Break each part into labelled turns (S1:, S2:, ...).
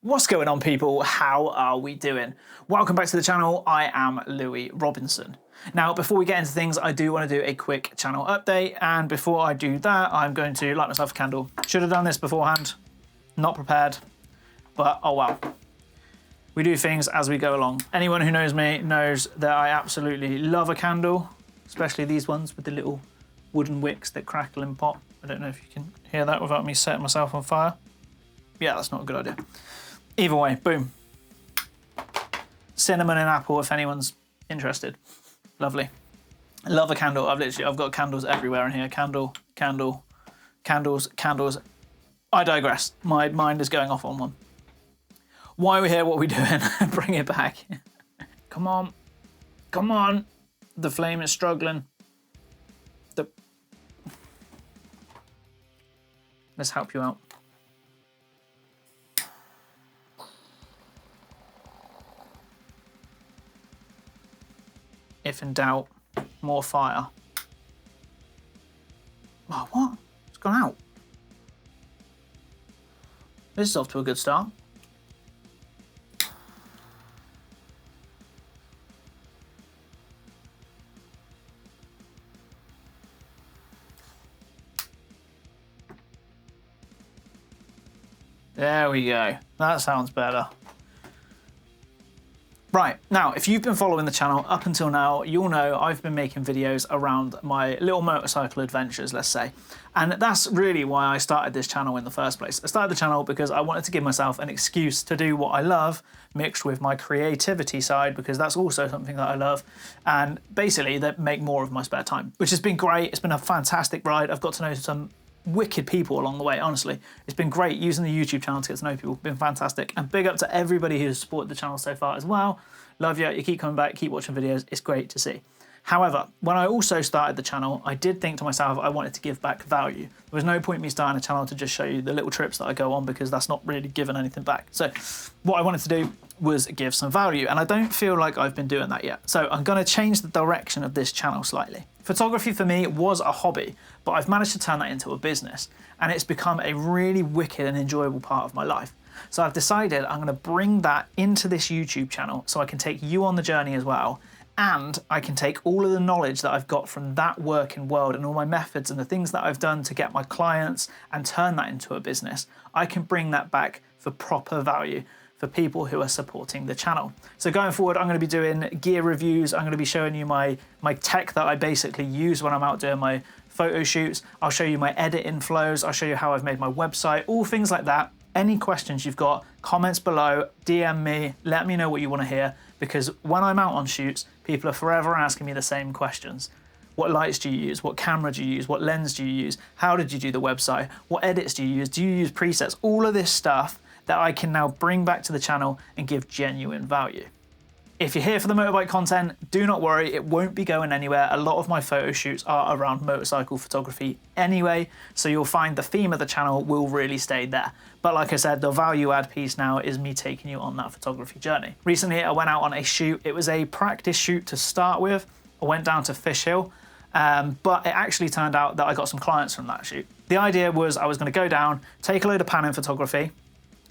S1: What's going on, people? How are we doing? Welcome back to the channel. I am Louis Robinson. Now, before we get into things, I do want to do a quick channel update, and before I do that, I'm going to light myself a candle. Should have done this beforehand, not prepared, but oh well. We do things as we go along. Anyone who knows me knows that I absolutely love a candle, especially these ones with the little wooden wicks that crackle and pop. I don't know if you can hear that without me setting myself on fire. Yeah, that's not a good idea. Either way, boom. Cinnamon and apple, if anyone's interested. Lovely. Love a candle. I've got candles everywhere in here. Candle, candles. I digress. My mind is going off on one. Why are we here? What are we doing? Bring it back. Come on. Come on. The flame is struggling. Let's help you out. If in doubt, more fire. Oh, what? It's gone out. This is off to a good start. There we go. That sounds better. Right, now, if you've been following the channel up until now, you'll know I've been making videos around my little motorcycle adventures, let's say. And that's really why I started this channel in the first place. I started the channel because I wanted to give myself an excuse to do what I love, mixed with my creativity side, because that's also something that I love, and basically that make more of my spare time, which has been great. It's been a fantastic ride. I've got to know some wicked people along the way, honestly. It's been great using the YouTube channel to get to know people. It's been fantastic. And big up to everybody who's supported the channel so far as well. Love you. You keep coming back, keep watching videos. It's great to see. However, when I also started the channel, I did think to myself I wanted to give back value. There was no point in me starting a channel to just show you the little trips that I go on, because that's not really giving anything back. So what I wanted to do was give some value, and I don't feel like I've been doing that yet. So I'm going to change the direction of this channel slightly. Photography for me was a hobby, but I've managed to turn that into a business, and it's become a really wicked and enjoyable part of my life. So I've decided I'm going to bring that into this YouTube channel so I can take you on the journey as well, and I can take all of the knowledge that I've got from that working world and all my methods and the things that I've done to get my clients and turn that into a business. I can bring that back for proper value for people who are supporting the channel. So going forward, I'm going to be doing gear reviews. I'm going to be showing you my tech that I basically use when I'm out doing my photo shoots. I'll show you my editing flows. I'll show you how I've made my website, all things like that. Any questions you've got, comments below, DM me, let me know what you want to hear, because when I'm out on shoots, people are forever asking me the same questions. What lights do you use? What camera do you use? What lens do you use? How did you do the website? What edits do you use? Do you use presets? All of this stuff that I can now bring back to the channel and give genuine value. If you're here for the motorbike content, do not worry, it won't be going anywhere. A lot of my photo shoots are around motorcycle photography anyway, so you'll find the theme of the channel will really stay there. But like I said, the value add piece now is me taking you on that photography journey. Recently, I went out on a shoot. It was a practice shoot to start with. I went down to Fish Hill, but it actually turned out that I got some clients from that shoot. The idea was I was going to go down, take a load of pan-in photography,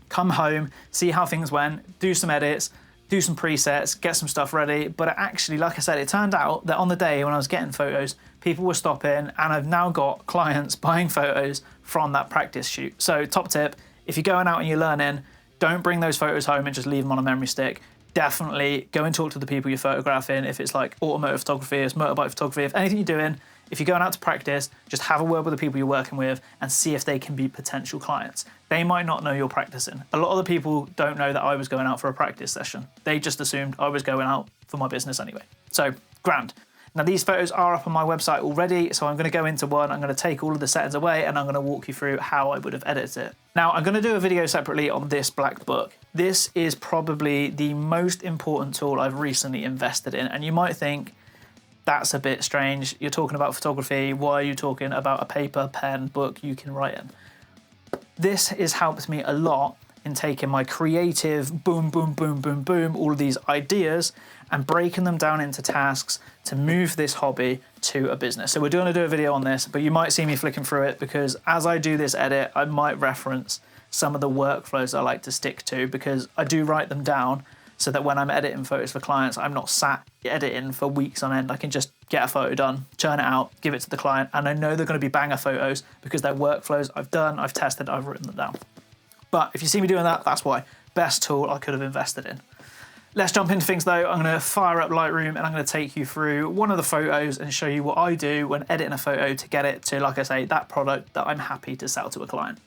S1: come home, see how things went, do some edits, do some presets, get some stuff ready. But it actually, like I said, it turned out that on the day when I was getting photos, people were stopping, and I've now got clients buying photos from that practice shoot. So top tip, if you're going out and you're learning, don't bring those photos home and just leave them on a memory stick. Definitely go and talk to the people you're photographing. If it's like automotive photography, it's motorbike photography, if anything you're doing, if you're going out to practice, just have a word with the people you're working with and see if they can be potential clients. They might not know you're practicing. A lot of the people don't know that I was going out for a practice session. They just assumed I was going out for my business anyway. So, grand. Now these photos are up on my website already, so I'm going to go into one, I'm going to take all of the settings away, and I'm going to walk you through how I would have edited it. Now I'm going to do a video separately on this black book. This is probably the most important tool I've recently invested in, and you might think, that's a bit strange. You're talking about photography. Why are you talking about a paper, pen, book you can write in? This has helped me a lot in taking my creative boom, boom, boom, boom, boom, all of these ideas and breaking them down into tasks to move this hobby to a business. So we're going to do a video on this, but you might see me flicking through it because as I do this edit, I might reference some of the workflows I like to stick to, because I do write them down so that when I'm editing photos for clients, I'm not sat editing for weeks on end. I can just get a photo done, churn it out, give it to the client, and I know they're going to be banger photos because they're workflows I've done, I've tested, I've written them down. But if you see me doing that, that's why. Best tool I could have invested in. Let's jump into things though. I'm going to fire up Lightroom and I'm going to take you through one of the photos and show you what I do when editing a photo to get it to, like I say, that product that I'm happy to sell to a client.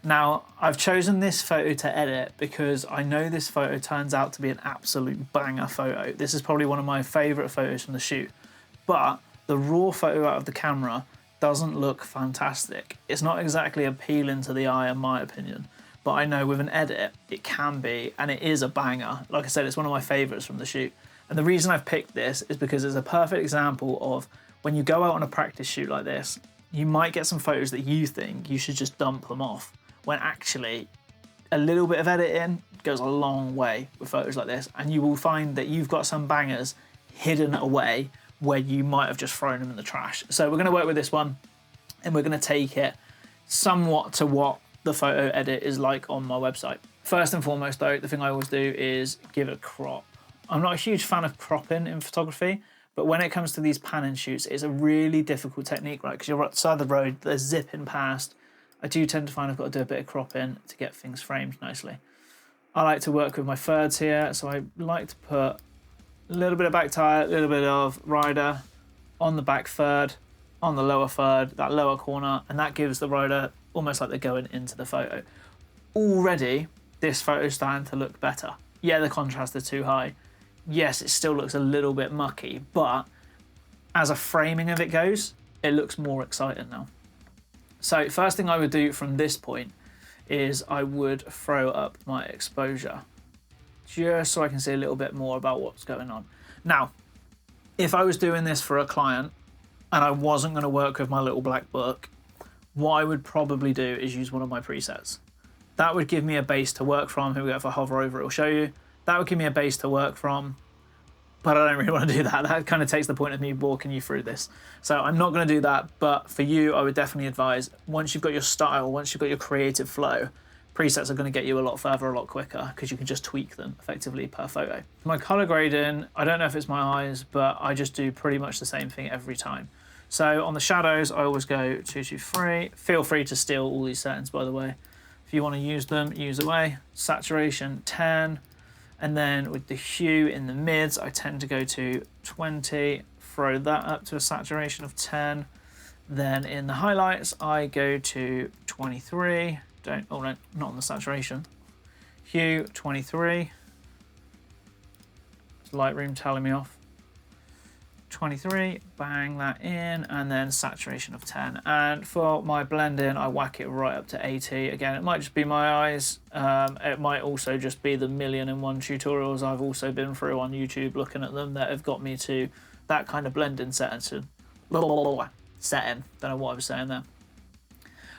S1: Now, I've chosen this photo to edit because I know this photo turns out to be an absolute banger photo. This is probably one of my favourite photos from the shoot, but the raw photo out of the camera doesn't look fantastic. It's not exactly appealing to the eye in my opinion, but I know with an edit it can be, and it is a banger. Like I said, it's one of my favourites from the shoot. And the reason I've picked this is because it's a perfect example of when you go out on a practice shoot like this, you might get some photos that you think you should just dump them off, when actually a little bit of editing goes a long way with photos like this, and you will find that you've got some bangers hidden away where you might have just thrown them in the trash. So we're going to work with this one and we're going to take it somewhat to what the photo edit is like on my website. First and foremost though, the thing I always do is give it a crop. I'm not a huge fan of cropping in photography, but when it comes to these pan and shoots, it's a really difficult technique, right? Because you're at the side of the road, they're zipping past. I do tend to find I've got to do a bit of cropping to get things framed nicely. I like to work with my thirds here, so I like to put a little bit of back tire, a little bit of rider on the back third, on the lower third, that lower corner, and that gives the rider almost like they're going into the photo. Already, this photo is starting to look better. Yeah, the contrast is too high. Yes, it still looks a little bit mucky, but as a framing of it goes, it looks more exciting now. So first thing I would do from this point is I would throw up my exposure just so I can see a little bit more about what's going on. Now, if I was doing this for a client and I wasn't going to work with my little black book, what I would probably do is use one of my presets. That would give me a base to work from. Here we go, if I hover over, it'll show you. That would give me a base to work from, but I don't really want to do that. That kind of takes the point of me walking you through this. So I'm not going to do that, but for you, I would definitely advise, once you've got your style, once you've got your creative flow, presets are going to get you a lot further, a lot quicker, because you can just tweak them effectively per photo. My color grading, I don't know if it's my eyes, but I just do pretty much the same thing every time. So on the shadows, I always go 223. Feel free to steal all these settings, by the way. If you want to use them, use away. Saturation 10. And then with the hue in the mids, I tend to go to 20, throw that up to a saturation of 10. Then in the highlights, I go to 23. Oh no, not on the saturation. Hue 23. It's Lightroom telling me off. 23, bang that in, and then saturation of 10. And for my blending, I whack it right up to 80. Again, it might just be my eyes. It might also just be the 1,000,001 tutorials I've also been through on YouTube looking at them that have got me to that kind of blending setting. Don't know what I was saying there.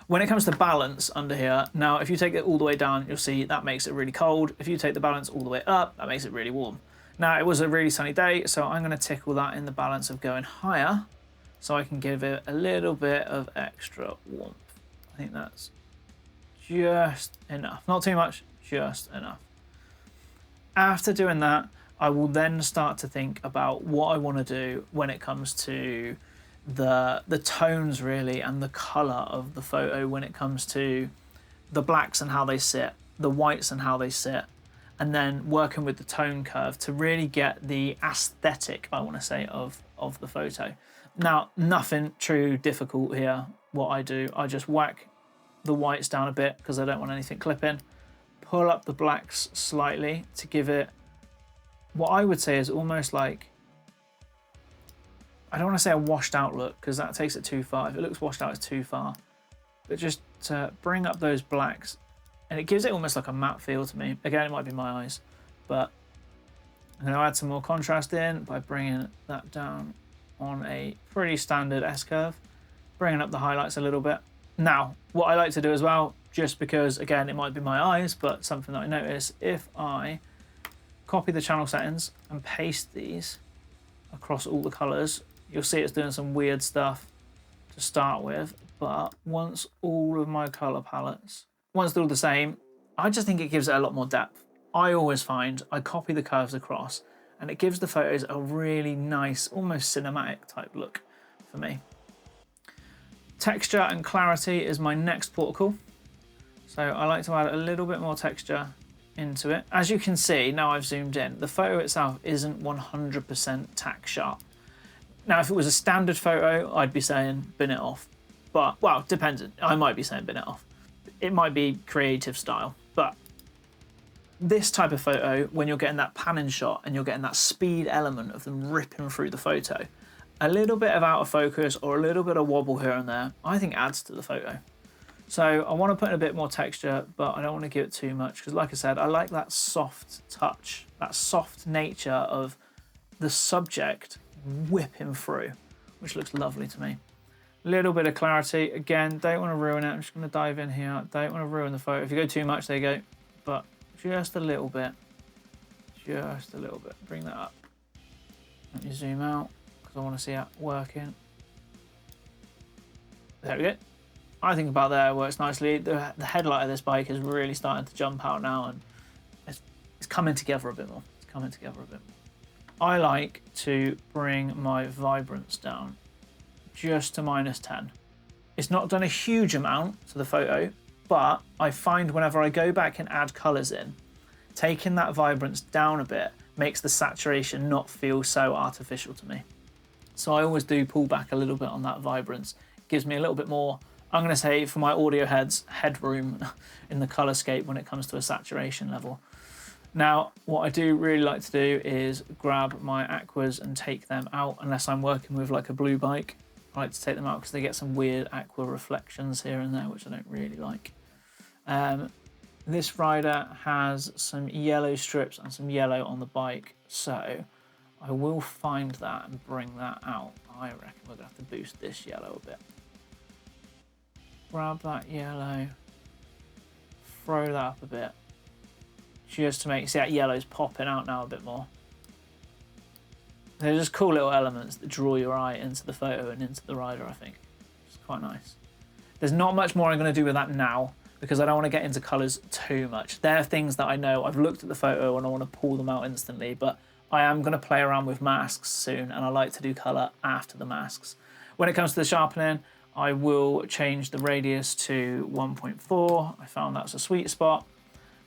S1: When it comes to balance under here, now if you take it all the way down, you'll see that makes it really cold. If you take the balance all the way up, that makes it really warm. Now, it was a really sunny day, so I'm going to tickle that in the balance of going higher so I can give it a little bit of extra warmth. I think that's just enough. Not too much, just enough. After doing that, I will then start to think about what I want to do when it comes to the tones, really, and the colour of the photo when it comes to the blacks and how they sit, the whites and how they sit, and then working with the tone curve to really get the aesthetic, I want to say, of the photo. Now, nothing too difficult here. What I do, I just whack the whites down a bit because I don't want anything clipping. Pull up the blacks slightly to give it what I would say is almost like, I don't want to say a washed out look because that takes it too far. If it looks washed out, it's too far. But just to bring up those blacks, and it gives it almost like a matte feel to me. Again, it might be my eyes, but I'm going to add some more contrast in by bringing that down on a pretty standard S-curve, bringing up the highlights a little bit. Now, what I like to do as well, just because, again, it might be my eyes, but something that I notice, if I copy the channel settings and paste these across all the colors, you'll see it's doing some weird stuff to start with, but once all of my color palettes One's still the same. I just think it gives it a lot more depth. I always find I copy the curves across and it gives the photos a really nice, almost cinematic type look for me. Texture and clarity is my next protocol. So I like to add a little bit more texture into it. As you can see, now I've zoomed in, the photo itself isn't 100% tack sharp. Now, if it was a standard photo, I'd be saying bin it off. But, well, depends. I might be saying bin it off. It might be creative style. But this type of photo, when you're getting that panning shot and you're getting that speed element of them ripping through the photo, a little bit of out of focus or a little bit of wobble here and there, I think adds to the photo. So I want to put in a bit more texture, but I don't want to give it too much because, like I said, I like that soft touch, that soft nature of the subject whipping through, which looks lovely to me. Little bit of clarity. Again, don't want to ruin it. I'm just going to dive in here. Don't want to ruin the photo. If you go too much, there you go. But just a little bit. Just a little bit. Bring that up. Let me zoom out because I want to see it working. There we go. I think about there works nicely. The headlight of this bike is really starting to jump out now, and it's coming together a bit more. It's coming together a bit more. I like to bring my vibrance down just to -10. It's not done a huge amount to the photo, but I find whenever I go back and add colours in, taking that vibrance down a bit makes the saturation not feel so artificial to me. So I always do pull back a little bit on that vibrance. It gives me a little bit more, I'm going to say, for my audio heads, headroom in the colorscape when it comes to a saturation level. Now, what I do really like to do is grab my aquas and take them out, unless I'm working with like a blue bike. I like to take them out because they get some weird aqua reflections here and there, which I don't really like. This rider has some yellow strips and some yellow on the bike, so I will find that and bring that out. I reckon we're going to have to boost this yellow a bit. Grab that yellow, throw that up a bit, just to make, see that yellow's popping out now a bit more. They're just cool little elements that draw your eye into the photo and into the rider, I think. It's quite nice. There's not much more I'm going to do with that now because I don't want to get into colours too much. They're things that I know, I've looked at the photo and I want to pull them out instantly, but I am going to play around with masks soon and I like to do colour after the masks. When it comes to the sharpening, I will change the radius to 1.4. I found that's a sweet spot.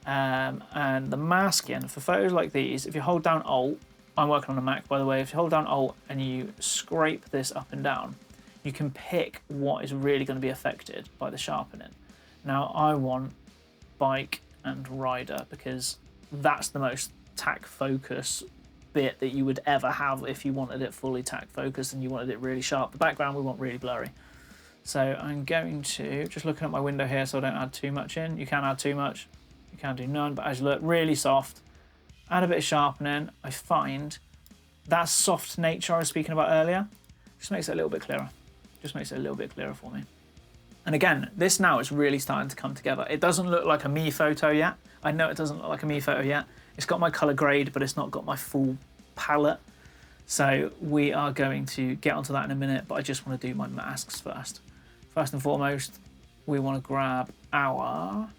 S1: And the masking, for photos like these, if you hold down Alt, I'm working on a Mac, by the way. If you hold down Alt and you scrape this up and down, you can pick what is really going to be affected by the sharpening. Now, I want bike and rider because that's the most tack focus bit that you would ever have if you wanted it fully tack focused and you wanted it really sharp. The background we want really blurry. So I'm going to, just looking at my window here so I don't add too much in. You can add too much, you can do none, but as you look, really soft. Add a bit of sharpening. I find that soft nature I was speaking about earlier just makes it a little bit clearer. Just makes it a little bit clearer for me. And again, this now is really starting to come together. It doesn't look like a me photo yet. I know it doesn't look like a me photo yet. It's got my color grade, but it's not got my full palette. So we are going to get onto that in a minute, but I just want to do my masks first. First and foremost, we want to grab our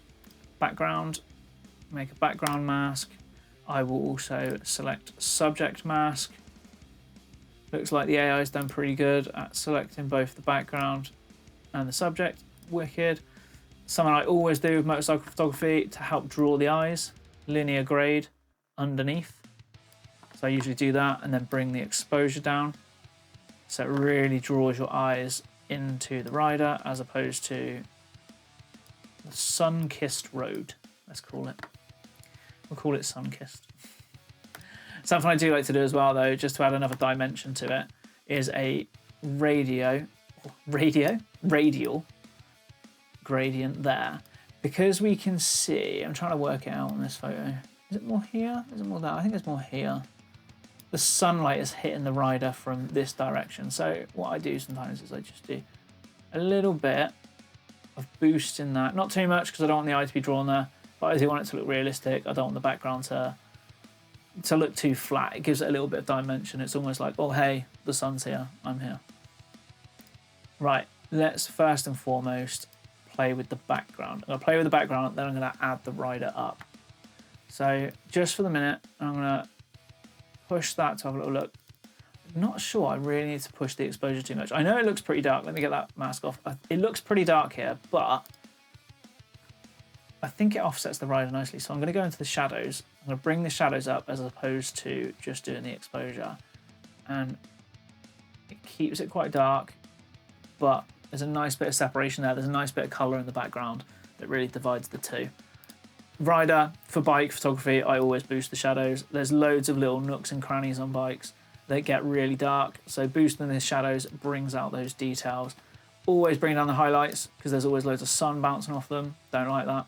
S1: background, make a background mask. I will also select subject mask. Looks like the AI has done pretty good at selecting both the background and the subject. Wicked. Something I always do with motorcycle photography to help draw the eyes, linear grade underneath. So I usually do that and then bring the exposure down. So it really draws your eyes into the rider as opposed to the sun-kissed road, let's call it. We'll call it sun-kissed. Something I do like to do as well, though, just to add another dimension to it, is a radial gradient there. Because we can see, I'm trying to work it out on this photo. Is it more here? Is it more there? I think it's more here. The sunlight is hitting the rider from this direction. So what I do sometimes is I just do a little bit of boost in that. Not too much because I don't want the eye to be drawn there, but I do want it to look realistic. I don't want the background to look too flat. It gives it a little bit of dimension. It's almost like, oh, hey, the sun's here, I'm here. Right, let's first and foremost play with the background. I'm going to play with the background, then I'm going to add the rider up. So just for the minute, I'm going to push that to have a little look. I'm not sure I really need to push the exposure too much. I know it looks pretty dark. Let me get that mask off. It looks pretty dark here, but I think it offsets the rider nicely. So I'm going to go into the shadows. I'm going to bring the shadows up as opposed to just doing the exposure. And it keeps it quite dark, but there's a nice bit of separation there. There's a nice bit of color in the background that really divides the two. Rider, for bike photography, I always boost the shadows. There's loads of little nooks and crannies on bikes that get really dark. So boosting the shadows brings out those details. Always bring down the highlights because there's always loads of sun bouncing off them. Don't like that.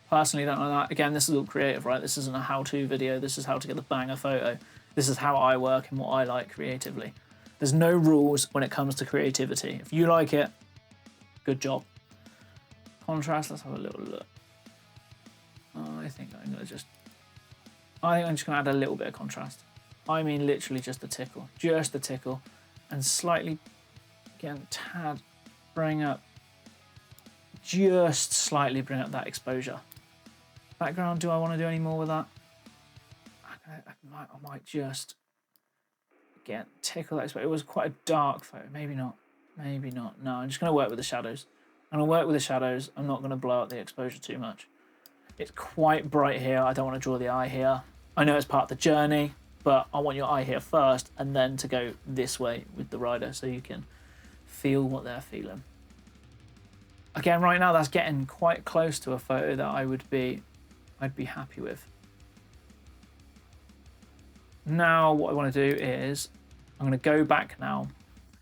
S1: Personally, don't like that. Again, this is all creative, right? This isn't a how-to video. This is how to get the banger photo. This is how I work and what I like creatively. There's no rules when it comes to creativity. If you like it, good job. Contrast, let's have a little look. I think I'm just gonna add a little bit of contrast. I mean, literally just a tickle, and slightly, again, just slightly bring up that exposure. Background, do I want to do any more with that? I might just, again, tickle that exposure. It was quite a dark photo, maybe not. No, I'm just gonna work with the shadows. I'm not gonna blow out the exposure too much. It's quite bright here. I don't want to draw the eye here. I know it's part of the journey, but I want your eye here first and then to go this way with the rider so you can feel what they're feeling. Again, right now that's getting quite close to a photo that I'd be happy with. Now what I want to do is I'm going to go back now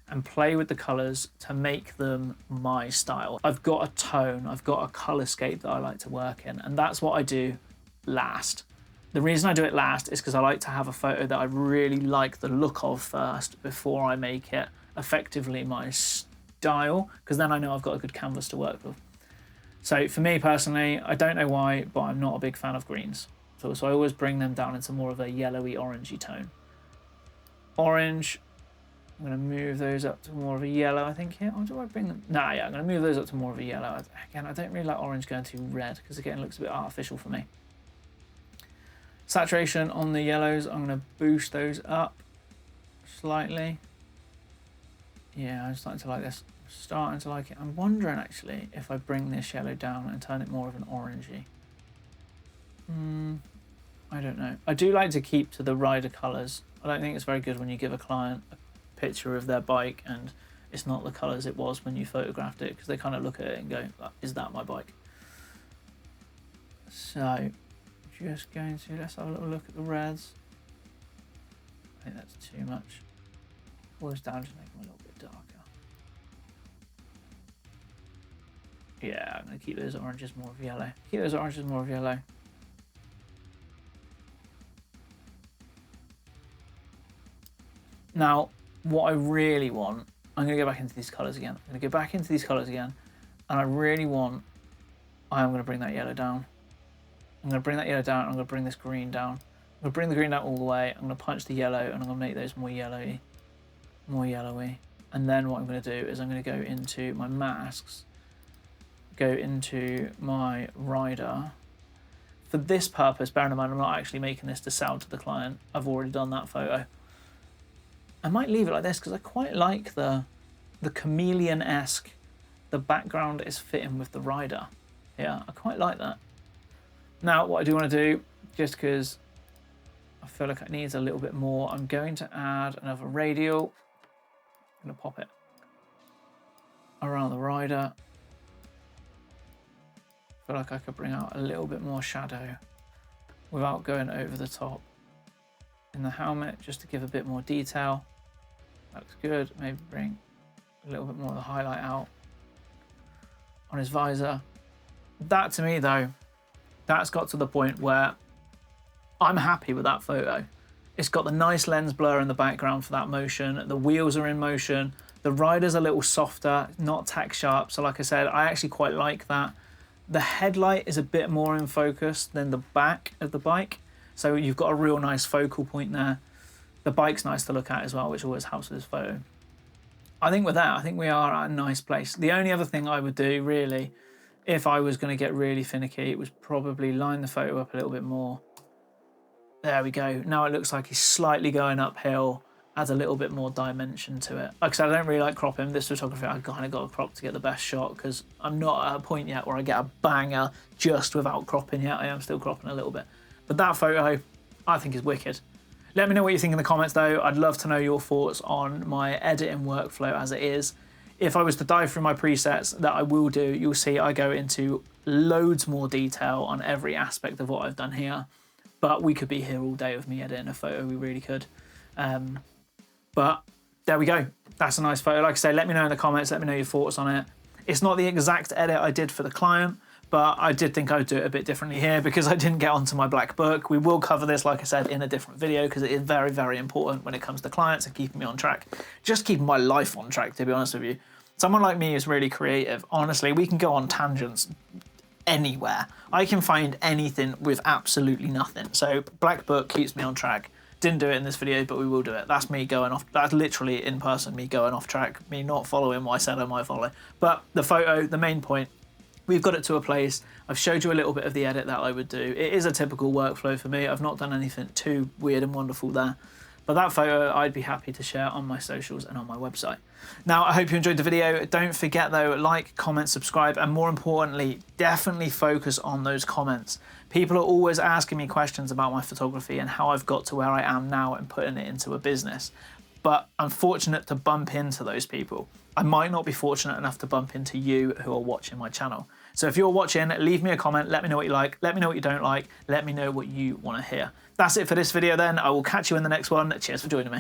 S1: and play with the colors to make them my style. I've got a tone, I've got a colorscape that I like to work in, and that's what I do last. The reason I do it last is because I like to have a photo that I really like the look of first before I make it effectively my style, because then I know I've got a good canvas to work with. So for me personally, I don't know why, but I'm not a big fan of greens. So I always bring them down into more of a yellowy, orangey tone. Orange, I'm going to move those up to more of a yellow, I think, here. Or do I bring them? Nah, yeah, I'm going to move those up to more of a yellow. Again, I don't really like orange going too red because, again, it looks a bit artificial for me. Saturation on the yellows, I'm going to boost those up slightly. Yeah, I'm starting to like this. I'm starting to like it. I'm wondering, actually, if I bring this yellow down and turn it more of an orangey. I don't know. I do like to keep to the rider colours. I don't think it's very good when you give a client a picture of their bike and it's not the colours it was when you photographed it, because they kind of look at it and go, is that my bike? So just going to, let's have a little look at the reds. I think that's too much. Pull this down to make them a little bit darker. Yeah, I'm going to keep those oranges more of yellow. Now, what I really want, I'm going to go back into these colours again. And I really want, I'm going to bring that yellow down. I'm going to bring this green down. I'm going to bring the green down all the way. I'm going to punch the yellow and I'm going to make those more yellowy. And then what I'm going to do is I'm going to go into my masks, go into my rider. For this purpose, bearing in mind I'm not actually making this to sell to the client. I've already done that photo. I might leave it like this because I quite like the chameleon-esque, the background is fitting with the rider. Yeah, I quite like that. Now, what I do want to do, just because I feel like it needs a little bit more, I'm going to add another radial. I'm going to pop it around the rider. I feel like I could bring out a little bit more shadow without going over the top. In the helmet, just to give a bit more detail. That looks good. Maybe bring a little bit more of the highlight out on his visor. That to me though, that's got to the point where I'm happy with that photo. It's got the nice lens blur in the background for that motion. The wheels are in motion. The rider's a little softer, not tack sharp. So like I said, I actually quite like that. The headlight is a bit more in focus than the back of the bike. So you've got a real nice focal point there. The bike's nice to look at as well, which always helps with this photo. I think with that, I think we are at a nice place. The only other thing I would do really if I was going to get really finicky, it was probably line the photo up a little bit more. There we go. Now it looks like he's slightly going uphill, adds a little bit more dimension to it. Like I said, I don't really like cropping. This photography, I kind of got to crop to get the best shot because I'm not at a point yet where I get a banger just without cropping yet. I am still cropping a little bit. But that photo, I think is wicked. Let me know what you think in the comments though. I'd love to know your thoughts on my editing workflow as it is. If I was to dive through my presets that I will do, you'll see I go into loads more detail on every aspect of what I've done here. But we could be here all day with me editing a photo, we really could. But there we go. That's a nice photo. Like I say, let me know in the comments, let me know your thoughts on it. It's not the exact edit I did for the client, but I did think I'd do it a bit differently here because I didn't get onto my black book. We will cover this, like I said, in a different video because it is very, very important when it comes to clients and keeping me on track. Just keeping my life on track, to be honest with you. Someone like me is really creative. Honestly, we can go on tangents anywhere. I can find anything with absolutely nothing. So black book keeps me on track. Didn't do it in this video, but we will do it. That's me going off. That's literally in person, me going off track, me not following what I said I might follow. But the photo, the main point, we've got it to a place. I've showed you a little bit of the edit that I would do. It is a typical workflow for me. I've not done anything too weird and wonderful there. But that photo, I'd be happy to share on my socials and on my website. Now, I hope you enjoyed the video. Don't forget though, like, comment, subscribe, and more importantly, definitely focus on those comments. People are always asking me questions about my photography and how I've got to where I am now and putting it into a business. But I'm fortunate to bump into those people. I might not be fortunate enough to bump into you who are watching my channel. So if you're watching, leave me a comment, let me know what you like, let me know what you don't like, let me know what you want to hear. That's it for this video then. I will catch you in the next one. Cheers for joining me.